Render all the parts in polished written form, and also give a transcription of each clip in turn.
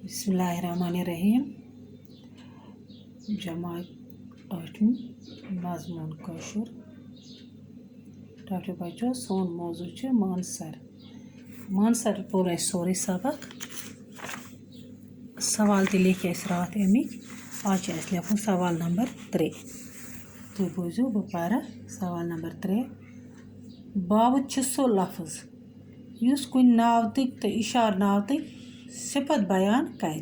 बिस्मिल्लाहिर्रहमानिर्रहीम। जमात 8वीं मजमून कौशर टॉपिक बच्चों सोन मौजू मानसर पोर सोरे सबक सवाल ते लिख रात अमिक आज लिखून सवाल नंबर 3 तुम बोझो बह पार सवाल नंबर 3 बावत सो लफ्ज युस कुन नावतिक तो इशार नावतिक सिफत बयान कर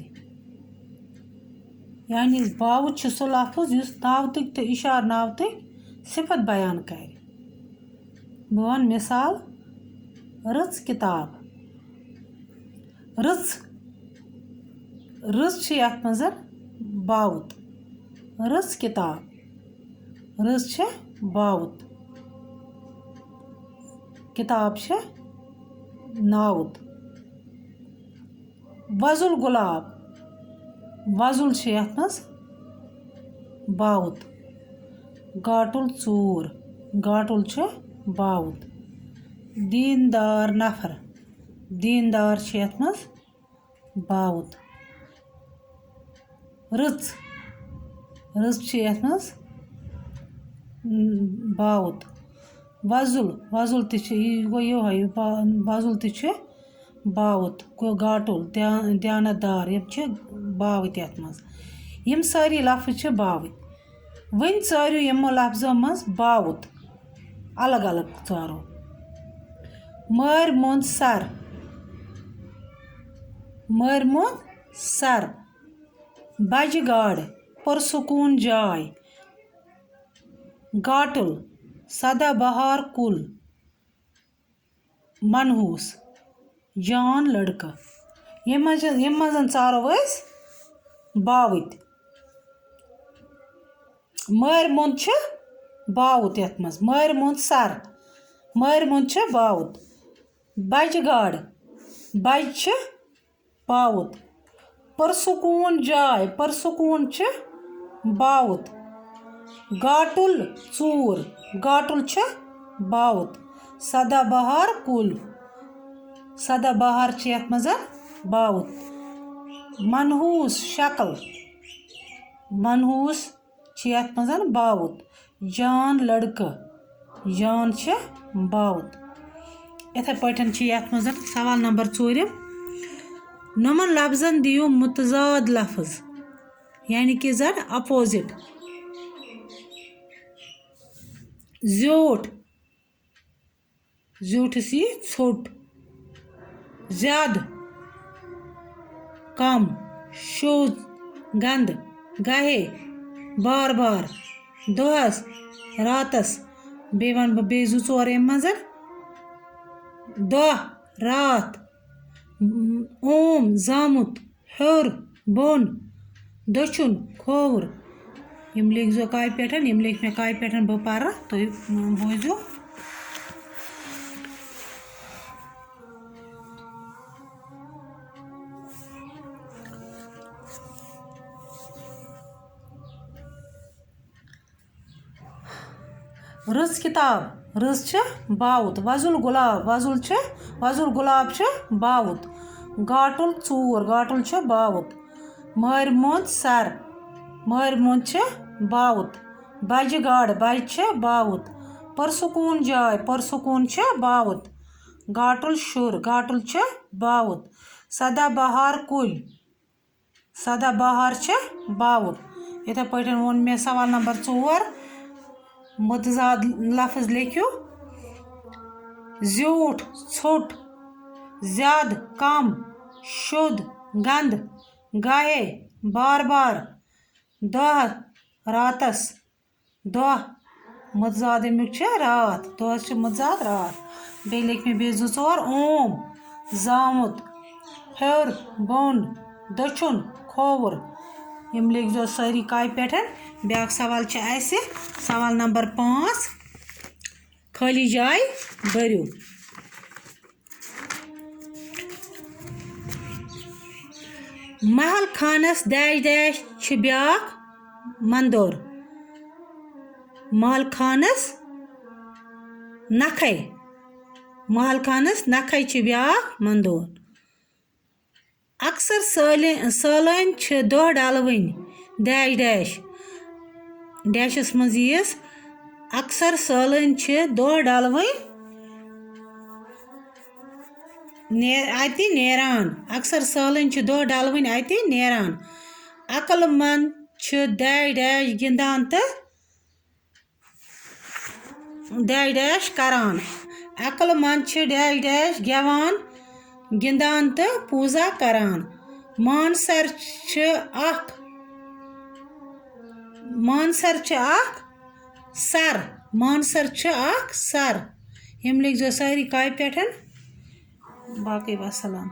यानी बावत सो लफ्ज युस नावतिक तो इशार नावतिक सिफत बयान कर बह मिसाल रच किताब रच रच यथ मज बावत रच किताब रच बावत किताब नावत वजुल गुलाब वजुल यथ मज बावत गाटुल चूर गाटुल बावत दीनदार नफर दीनदार यथ मज बावत रच रच यथ मज बावत वजुल वजुल वजुल बावत गाटुल ध्यानदार बावत यथ मज यम सारी लफ्ज बावत वन चारो यमो लफ्जों मज बावत अलग अलग चारो मर मोन सर बज गाड़ पुरसकून जाय गाटुल सदाबहार कुल मनहूस जान लड़का यम मज चारो बावत मर मोन बावत यथ मज मर मोन सर बावत बज गाड़ बज बावत पुरसकून जाय पुरसकून बावत गाटुल चूर गाटुल बावत सदाबहार कुल सदाबहार यथ मज बावत मनहूस शक्ल मनहूस यथ मज बावत जान लड़का जान बावत इथे पठन यथ मज सवाल नंबर 4 नमन लफ्जन दियो मुतजाद लफ्ज यानी कि जन अपोजिट ज़्योट ज़्यूट छोट ज्याद कम शोज गंद गाहे बार बार दोहस रातस बे वन बे जु चोर मज दह रात ओम जामुत हर बोन दचुन खोवर यम लिखो काय पे यम लिख मे काय पे बह पार तुम बोझो रच किताब रच बावत वजुल गुलाब वजुल गुलाब बावत गाटुल चूर गाटुल बावत मर मोन सर बावत बज गाड़ बज बावत पुरसकून जाय पुरसकून बावत गाटुल शुर गाटुल बावत सदाबहार कुल सदाबहार बावत इथे पे वोन मे सवाल नंबर 4 मुतजाद लफ्ज लिखो ज़्यूट छोट ज्याद कम शुद्ध गंद गाहे बार बार दह रातस दह मुतजाद अमुक रात दह मुतजाद रात बे लिख मे बे जु चोर ओम जामुत हर बोन दचुन खोवर यम लिख जो सारी काय पे ब्याक सवाल सवाल नंबर 5 खाली जाय भरियो महल Khans dash dash back Mandore महल खानस नखै ब्याक मंदोर अक्सर सालन छ दह डलवन डैश डैश डैशस मज यीस अक्सर सालन छ दह डलवन अति नेरान अक्सर सालन छ दह डलवन अति नेरान अक्लमंद छ डैश डैश गिंदान तो डैश डैश करान अक्लमंद छ डैश डैश गेवान गिंदान तो पूजा करान मानसर सर मानसर सर हम लिख जो सारी काय पे बाकी वसलाम।